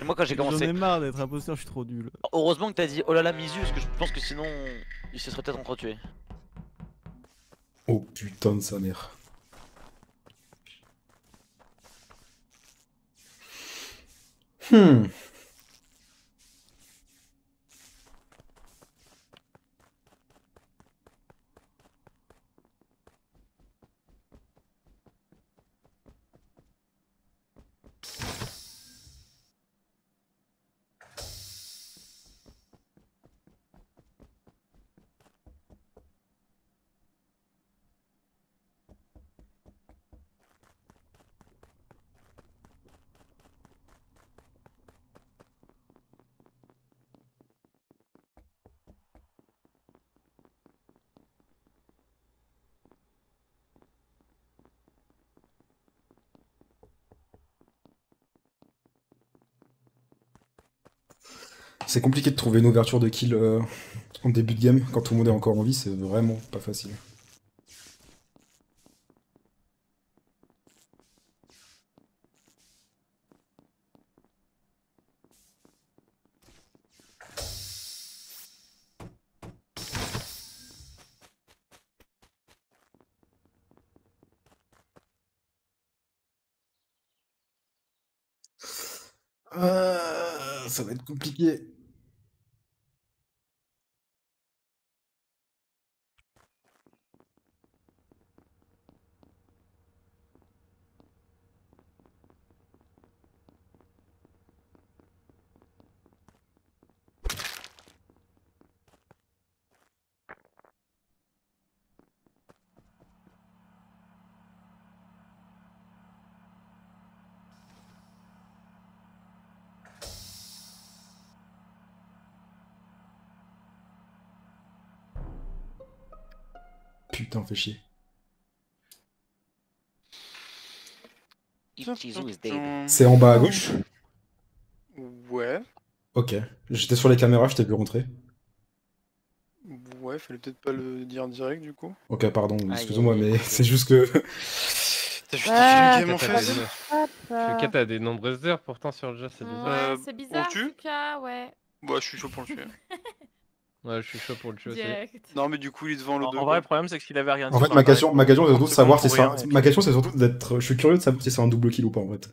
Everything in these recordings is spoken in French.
Et moi quand j'ai J'en ai commencé. marre d'être imposteur, je suis trop nul. Heureusement que t'as dit oh là là Mizu, parce que je pense que sinon il se serait peut-être entretué. Oh putain de sa mère. Hmm. C'est compliqué de trouver une ouverture de kill en début de game quand tout le monde est encore en vie, c'est vraiment pas facile. Ça va être compliqué. Putain, fait chier. Ichizu is dead. C'est en bas à gauche? Ouais. Ok. J'étais sur les caméras, je t'ai vu rentrer. Ouais, fallait peut-être pas le dire direct du coup. Ok, pardon, Aïe, excuse-moi, aïe, aïe, mais désolé. c'est juste que... T'as justifié le game en T'as fait. des... Le 4 a des nombreuses heures pourtant sur le jeu, c'est bizarre. Euh, Ouais, c'est on bizarre, le tue Fuka, ouais. Bah, je suis chaud pour le tuer. Ouais, je suis chaud pour le tuer aussi. Direct. Non, mais du coup, il est devant le En vrai, le problème, c'est qu'il avait rien dit. En fait, sur ma Internet question, pendant ma question c'est surtout de 30 savoir si secondes c'est pour un... rien, et Ma puis question c'est surtout d'être... Je suis curieux de savoir si c'est un double kill ou pas, en fait.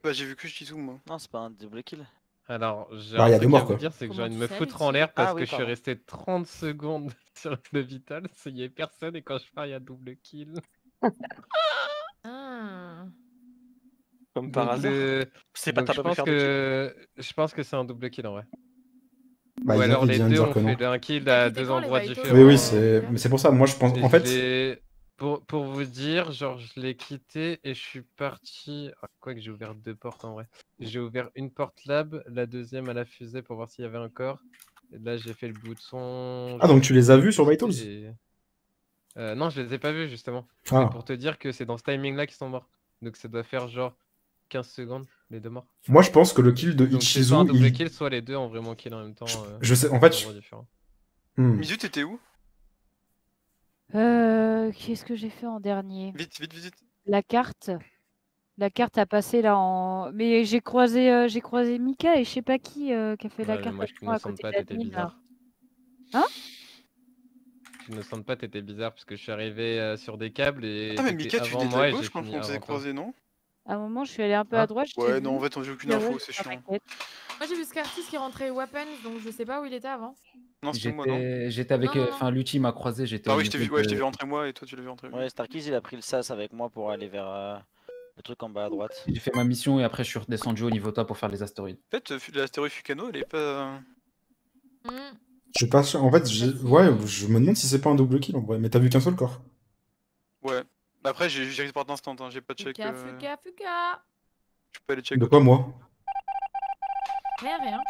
Bah, j'ai vu que Chizu, moi. Non, c'est pas un double kill. Alors, j'ai Bah, un y a deux truc à morts, vous quoi. dire, c'est que j'ai Comment envie de tu me sais, foutre en Lucie l'air parce Ah oui, que je suis pardon. resté 30 secondes sur le vital, il y avait personne et quand je pars, il y a double kill. Ah. Comme par Donc, hasard. C'est pas donc capable de faire de kill. je pense que c'est un double kill en vrai. Bah, Ou alors il les vient de deux dire ont que non. fait un kill T'as à quitté deux quand, les endroits Vaitos, différents. Oui, oui, Fuka mais c'est pour ça, moi je pense... Et En je fait... l'ai- pour vous dire, genre, je l'ai quitté et je suis parti. Ah, quoi que j'ai ouvert deux portes en vrai. J'ai ouvert une porte lab, la deuxième à la fusée pour voir s'il y avait un corps. Et là, j'ai fait le bouton. Ah, donc tu les as vus sur Vitals? Et... non, je les ai pas vus justement. C'est Ah. pour te dire que c'est dans ce timing là qu'ils sont morts. Donc ça doit faire genre 15 secondes, les deux morts. Moi je pense que le kill de Donc c'est soit un Ichizu, double il... kill, soit les deux ont vraiment kill en même temps. Je sais, en à fait... des endroits différents. Mizu, t'étais où? Qu'est-ce que j'ai fait en dernier? Vite, vite, vite. La carte. La carte a passé là en. Mais j'ai croisé Mika et je sais pas qui a fait la Ouais, carte moi, avec je moi ne à sens côté pas, de t'étais l'admin là. bizarre. Hein? Je ne sens pas, t'étais bizarre parce que je suis arrivé sur des câbles et Attends, mais t'étais Mika, tu avant étais moi à et gauche j'ai quand fini on s'est avant toi. croisés, non? À un moment, je suis allée un peu Hein? à droite. Je t'ai Ouais, vu, non, en fait, j'ai aucune ah info, ouais, c'est sur la chiant. quête. Moi, j'ai vu Scartis qui rentrait Weapons, donc je sais pas où il était avant. Non, c'était moi, non? J'étais avec. Non, non, non. Enfin, Lutti m'a croisé, j'étais Ah au oui, je t'ai vu, niveau ouais, je t'ai de- vu rentrer moi et toi, tu l'as vu rentrer. Ouais, Starkiz il a pris le sas avec moi pour aller vers le truc en bas à droite. J'ai fait ma mission et après je suis redescendu au niveau top pour faire les astéroïdes. En fait, l'astéroïde Fukano, elle est pas. Hmm. Je suis pas sûr. En fait, ouais, je me demande si c'est pas un double kill en vrai. Mais t'as vu qu'un seul corps. Ouais. Après, j'ai report d'instant, hein, j'ai pas check. Fuka, Fuka, Fuka. Je peux pas aller check. De quoi, moi? Mais rien.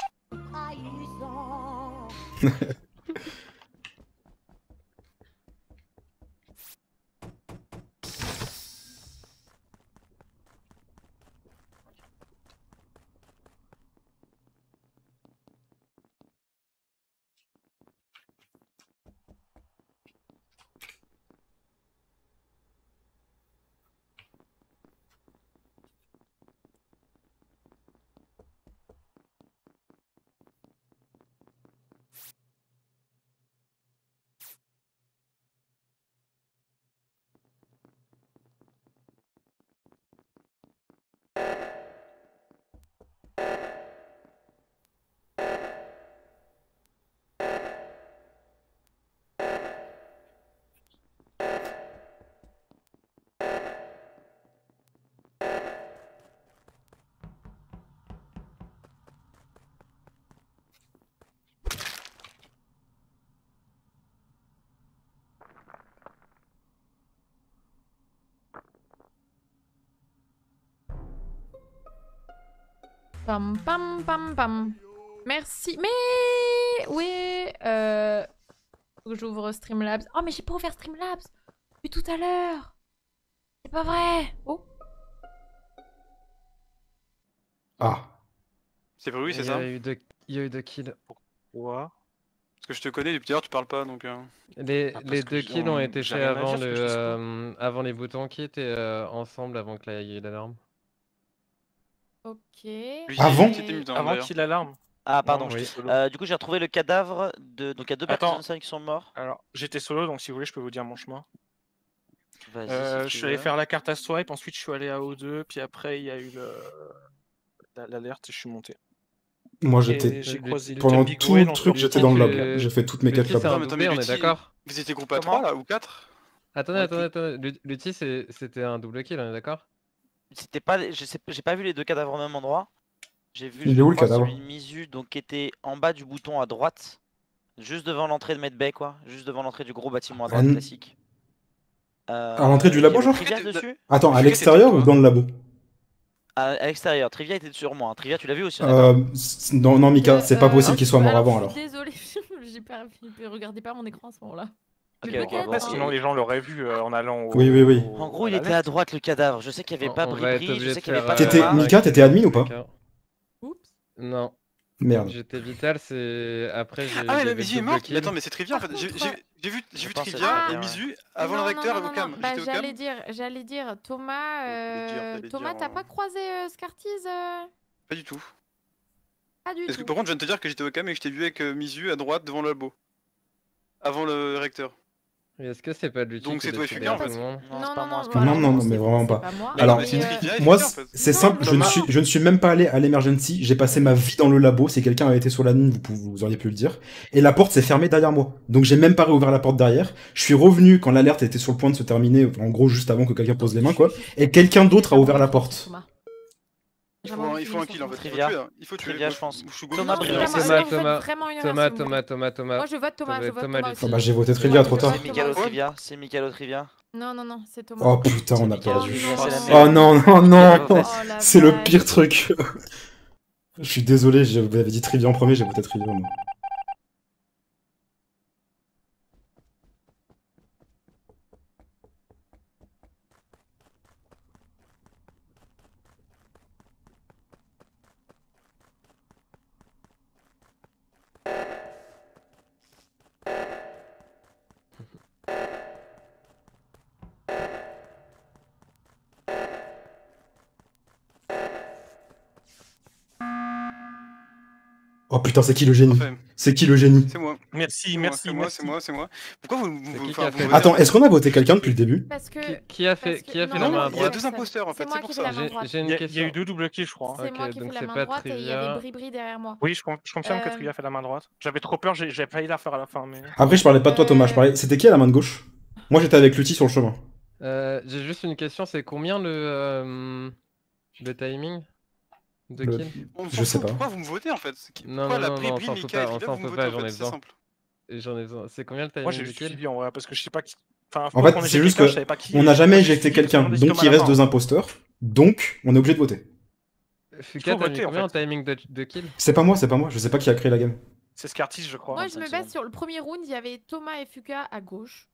Pam pam pam pam. Merci. Mais oui. Faut que j'ouvre Streamlabs. Oh mais j'ai pas ouvert Streamlabs depuis tout à l'heure. C'est pas vrai. Oh. Ah. C'est pas lui, c'est Il y ça? a eu deux kills. Pourquoi? Parce que je te connais depuis hier, tu parles pas donc. Les parce les que deux j'ai- kills ont été j'ai faits rien à avant dire, parce que je suis avant les boutons kit et ensemble avant que il y ait l'alarme. Ok. Lui, Avant c'était mutant, Avant d'ailleurs. qu'il l'alarme. Ah, pardon. Non, oui. j'étais solo. Du coup, j'ai retrouvé le cadavre de. Donc, il y a deux Attends. personnes qui sont morts. Alors, j'étais solo, donc si vous voulez, je peux vous dire mon chemin. Vas-y. Je si tu suis allé veux. faire la carte à swipe, ensuite je suis allé à O2, puis après il y a eu l'alerte et je suis monté. Moi, Et j'étais. j'ai croisé Pendant Big tout Whale le en truc, sortant. j'étais dans le lab. Le- J'ai fait toutes mes Lutti, 4 c'est un labs. mais attends, doublé, mais on est Lutti- d'accord? Vous étiez groupe à Comment 3 là ou 4? Attendez. Lutti, c'était un double kill, on est d'accord? C'était pas. J'ai pas vu les deux cadavres au même endroit. J'ai vu Il est je où, le crois, cadavre? celui de Mizu, donc qui était en bas du bouton à droite. Juste devant l'entrée de Medbay, quoi. Juste devant l'entrée du gros bâtiment à droite Ah, classique. À l'entrée du labo, il y avait genre? Trivia dessus? Attends, à Est-ce que l'extérieur c'était ou toi dans le labo? À l'extérieur. Trivia était sur moi. Trivia, tu l'as vu aussi, on est d'accord? Non, Mika, c'est pas possible qu'il soit mort alors, avant je alors. suis désolée, j'ai pas regardez pas mon écran à ce moment-là. Ok, Mais ok, peut-être, bon, hein. Sinon les gens l'auraient vu en allant au. Oui. En gros, il à était à l'alerte. droite, le cadavre. Je sais qu'il y avait pas On va être Bribri, obligé je de sais qu'il y avait faire, pas T'étais- Thomas. Mika, t'étais admin ou pas? Oups. Non, Merde. j'étais vital, c'est après j'ai. Ah, il y mais avait Mizu est double mort? kill. Mais attends, mais c'est Trivia en Par fait. J'ai contre, vu Je Trivia pense que et c'est Mizu avant le réacteur et au cam. Bah, J'étais au cam. j'allais dire, Thomas, T'allais dire, Thomas, t'as pas croisé Scartiz Pas du tout. Pas du Parce que tout. par contre, je viens de te dire que j'étais au cam et que je t'ai vu avec Mizu à droite devant le labo. Avant le réacteur. Et est-ce que c'est pas Lutti Donc qui c'est toi et décide Fugain, en derrière fait. tout le monde? Non, c'est pas moi, c'est voilà, Non, non, c'est- mais vraiment c'est pas. moi. Alors, mais c'est Mais, Trivia et Moi, Fugain, en fait. c'est Non, simple, mais je ne suis même pas allé à l'emergency, j'ai passé ma vie dans le labo, si quelqu'un avait été sur la ligne, vous auriez pu le dire, et la porte s'est fermée derrière moi. Donc j'ai même pas réouvert la porte derrière, je suis revenu quand l'alerte était sur le point de se terminer, en gros juste avant que quelqu'un pose les mains, quoi, et quelqu'un d'autre a ouvert la porte. Thomas. Il faut un kill en fait. Trivia. Il faut tuer. Trivia, je pense. Je suis Thomas gauche. Bril. Thomas, Thomas, alors, vous faites Thomas, vraiment une erreur, s'il vous plaît. Thomas. Moi je vote Thomas, Ça je va vote être Thomas Thomas Lutti. aussi. Ah bah j'ai voté Trivia trop tard. C'est Mikalo Thomas. Trivia. C'est Mikalo Trivia. Non, c'est Thomas. Oh putain, on a Mikalo perdu. Trivia, c'est la Oh merde. non, non, Oh, la c'est le vache. pire truc. Je suis désolé, j'avais dit Trivia en premier, j'ai voté Trivia. moi. Oh putain, c'est qui le génie? Parfait. C'est qui le génie? C'est moi. Merci, C'est merci, moi, merci. c'est moi. Pourquoi vous C'est qui enfin, qui a vous fait votez- Attends, est-ce qu'on a voté quelqu'un depuis le début? Parce que. Qui a fait parce que- la non, main à il y a droite? deux imposteurs en fait, moi c'est pour qui fais ça. la main droite. J'ai une Il y a question. eu deux double kills, je crois. C'est Ok, moi qui donc fais la c'est main pas droite et il y Trivia. avait Bribri derrière moi. Oui, je confirme que Euh, Trivia fait la main droite. J'avais trop peur, j'avais failli la faire à la fin, mais. Après, je parlais pas de toi, Thomas, je parlais. C'était qui à la main de gauche? Moi, j'étais avec Lutti sur le chemin. J'ai juste une question, c'est combien le timing de Le- kill? On s'en Je sais fout, pas. Pourquoi vous me votez en fait? Non, Pourquoi non, la non, Bribri, on s'en fout Mika et pas, on Trivia, s'en vous me fout votez pas, en j'en ai fait, c'est besoin. simple. J'en ai besoin. C'est combien le timing Moi j'ai de juste kill? suivi en vrai, parce que je sais pas qui. Enfin, En faut fait, qu'on ait c'est juste quelqu'un, que je savais pas qui. On n'a jamais Moi, j'ai éjecté suivi quelqu'un, tout le monde, donc Thomas il à la reste fin. deux imposteurs, donc on est obligé de voter. Fuka, Faut t'as mis voter, en combien en fait. timing de kill? C'est pas moi, je sais pas qui a créé la game. C'est Scartis, je crois. Moi je 25 me base secondes. sur le premier round, il y avait Thomas et Fuka à gauche.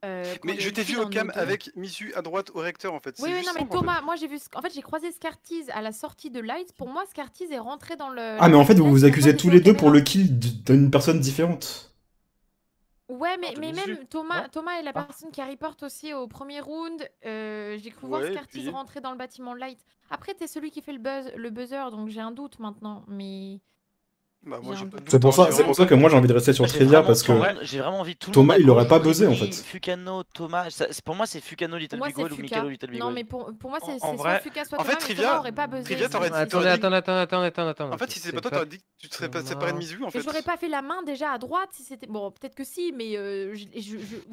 Quand Mais il y a je eu t'ai le vu kill au en cam O2. avec Misu à droite au réacteur en fait. Oui, C'est oui, juste non, mais simple, en fait. Thomas, moi j'ai vu. En fait, j'ai croisé Scartiz à la sortie de Light. Pour moi, Scartiz est rentré dans le. Ah, mais en fait, vous Light, vous pour accusez moi, tous j'étais les aux deux pour le caméras. kill d'une personne différente. Ouais, de mais Misu. même Thomas, Non Thomas est la personne qui reporte aussi au premier round. J'ai cru voir Ouais, Scartiz puis- rentrer dans le bâtiment Light. Après, t'es celui qui fait le buzzer, donc j'ai un doute maintenant. Mais. Bah moi J'ai j'ai un pas de doute. doute, C'est pour hein, ça, j'ai c'est vraiment pour ça pas que de moi doute. j'ai envie de rester sur J'ai Trivia vraiment parce que. J'ai vraiment envie de tout le Thomas, monde à il aurait gauche, pas buzzé, en Bribri, fait. Fukano, Thomas. Pour moi, c'est Fukano Little Pour moi, Big c'est Wall ou Fuka. Mikalo Little Big Non, Wall. mais pour moi, c'est En soit vrai- Fuka, soit en fait, Thomas. Mais Trivia- Thomas aurait pas buzzé. Trivia, t'aurais dit- Attends. En fait, si c'est pas toi, t'aurais dit que tu te serais pas séparé de Misu en Mais fait. j'aurais pas fait la main déjà à droite si c'était. Bon, peut-être que si, mais vous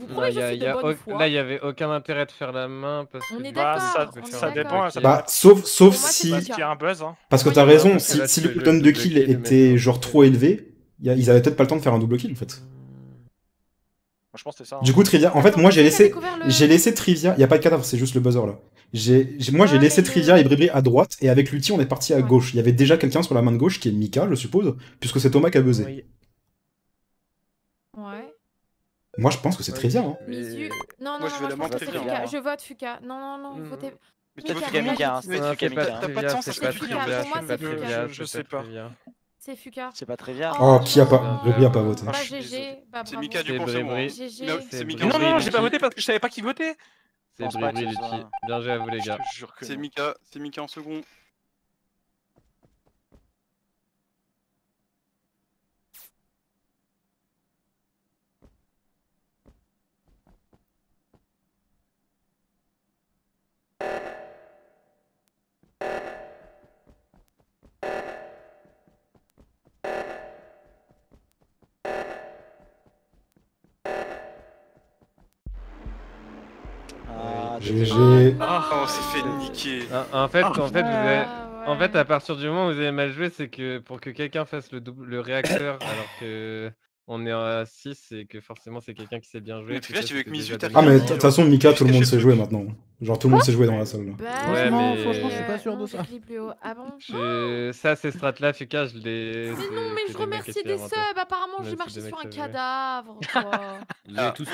Non, prouvez que je suis de bonne foi. Là, il y avait aucun intérêt de faire la main parce que. On est du d'accord, coup, ça- on est ça dépend, d'accord. ça Bah, sauf Pour moi, c'est si. Parce Fuka. qu'il y a un buzz, hein. Parce que Moi, t'as il y a raison, un si, buzz. si Là, le tu cooldown fais de le kill double kill, était mais genre c'est- trop élevé, ils avaient peut-être pas le temps de faire un double kill en fait. Je pense que c'est ça. Du hein. coup, Trivia, en fait, Attends, moi qui a j'ai découvert le- laissé Trivia, y a pas de cadavre, c'est juste le buzzer là. Moi, j'ai Ouais, laissé mais Trivia et Bribri à droite, et avec Lutti, on est parti à Ouais. gauche. Il y avait déjà quelqu'un sur la main de gauche qui est Mika, je suppose, puisque c'est Thomas qui a buzzé. Oui. Ouais. Moi, je pense que c'est Trivia. Hein. Misu. Non, Moi, non, je non, vais je la pense que voter c'est Fuka. Fuka. Je vote Fuka. Non, non, non, Mhm. votez. Mais tu Mika, votes Fuka moi, Mika, hein, je- c'est Non, Fuka c'est pas Mika. T'as pas de Trivia, sens, c'est c'est pas Fuka, Trivia, pour moi, c'est c'est pas Fuka. Trivia, Je c'est sais pas pas. Trivia. C'est Fuka. C'est pas Trivia. Oh, qui a pas. non. Bribri a pas voté. Bah, Ah, je suis GG. désolé. Bah, C'est bravo. Mika du C'est coup, c'est moi. Bribri. GG. Non, C'est c'est Mika. Non, Bribri, non, j'ai pas Lutti. voté parce que je savais pas qui votait. C'est pense pas que Bribri, ce soit- Lutti. Bien joué à vous, les Je gars. te jure que C'est non. Mika en second. Ah, GG. Oh, Ah, Oh, on s'est fait niquer. En fait, vous avez... Ah, En fait, ouais. à partir du moment où vous avez mal joué, c'est que pour que quelqu'un fasse le réacteur alors que on est à 6, c'est que forcément c'est quelqu'un qui sait bien jouer. Mais tout Trivia, ça, tu veux que c'était Misu déjà t'arrive Ah, mais de Genre, toute façon, Mika, juste tout le monde cacher sait le jouer truc. maintenant. Genre, tout le monde sait jouer dans la salle. Bah, Franchement, mais- franchement, je suis pas euh, sûr de non, ça. j'écris plus haut. Ah bon? Ça, ces strats-là, Fuka, je les. Mais non, mais je remercie des subs. Apparemment, Même j'ai si marché des mecs sur un savent jouer. cadavre. Quoi.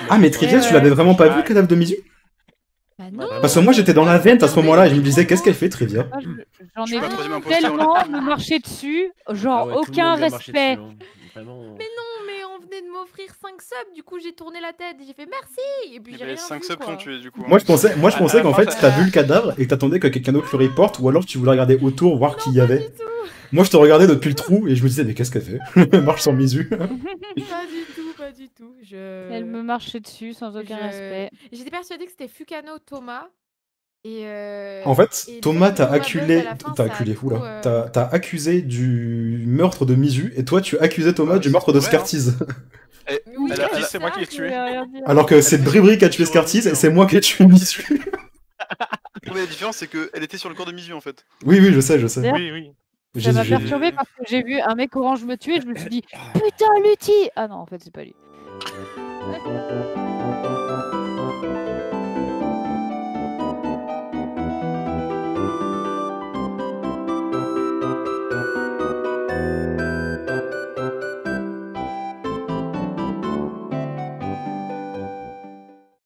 Ah, mais Trivia, Ouais, tu l'avais vraiment pas Ah. vu, le cadavre de Misu? Bah non. Parce que moi, j'étais dans la vente à ce moment-là, et je me disais, qu'est-ce qu'elle fait, Trivia? Ah, J'en Je ai suis pas vu troisième imposteur. tellement me marcher dessus, genre aucun respect. Mais non, mais on venait de m'offrir 5 subs. Du coup, j'ai tourné la tête et j'ai fait merci. Et puis, Il y j'ai avait rien 5 vu, subs quoi. qui ont tué du coup. Moi, je pensais À la qu'en fin, fait, ça- t'as vu le cadavre et que t'attendais que quelqu'un d'autre le reporte, ou alors tu voulais regarder autour, voir qui y Pas avait. du tout. Moi, je te regardais depuis le trou, et je me disais, mais qu'est-ce qu'elle fait? Elle marche sans Misu. Pas du tout, pas du tout. Elle me marchait dessus sans aucun Je- respect. J'étais persuadée que c'était Fucano Thomas. Et En fait, et le Thomas fait que t'a Thomas buzz acculé, à la fin, ça a tout, t'as accusé du meurtre de Misu, et toi tu accusais Thomas Ah, du meurtre de c'est vrai, Scartiz. Oui, Elle a- c'est c'est moi ça. qui l'ai tué. Alors que c'est Bribri qui a tué Scartiz, et c'est moi qui ai tué Misu. Mais la différence, c'est qu'elle était sur le corps de Misu en fait. Oui, oui, je sais, je sais. D'ailleurs, Oui, oui. Ça m'a J'ai- perturbé parce que j'ai vu un mec orange me tuer et je me suis dit putain Lutti. Ah non, en fait c'est pas lui.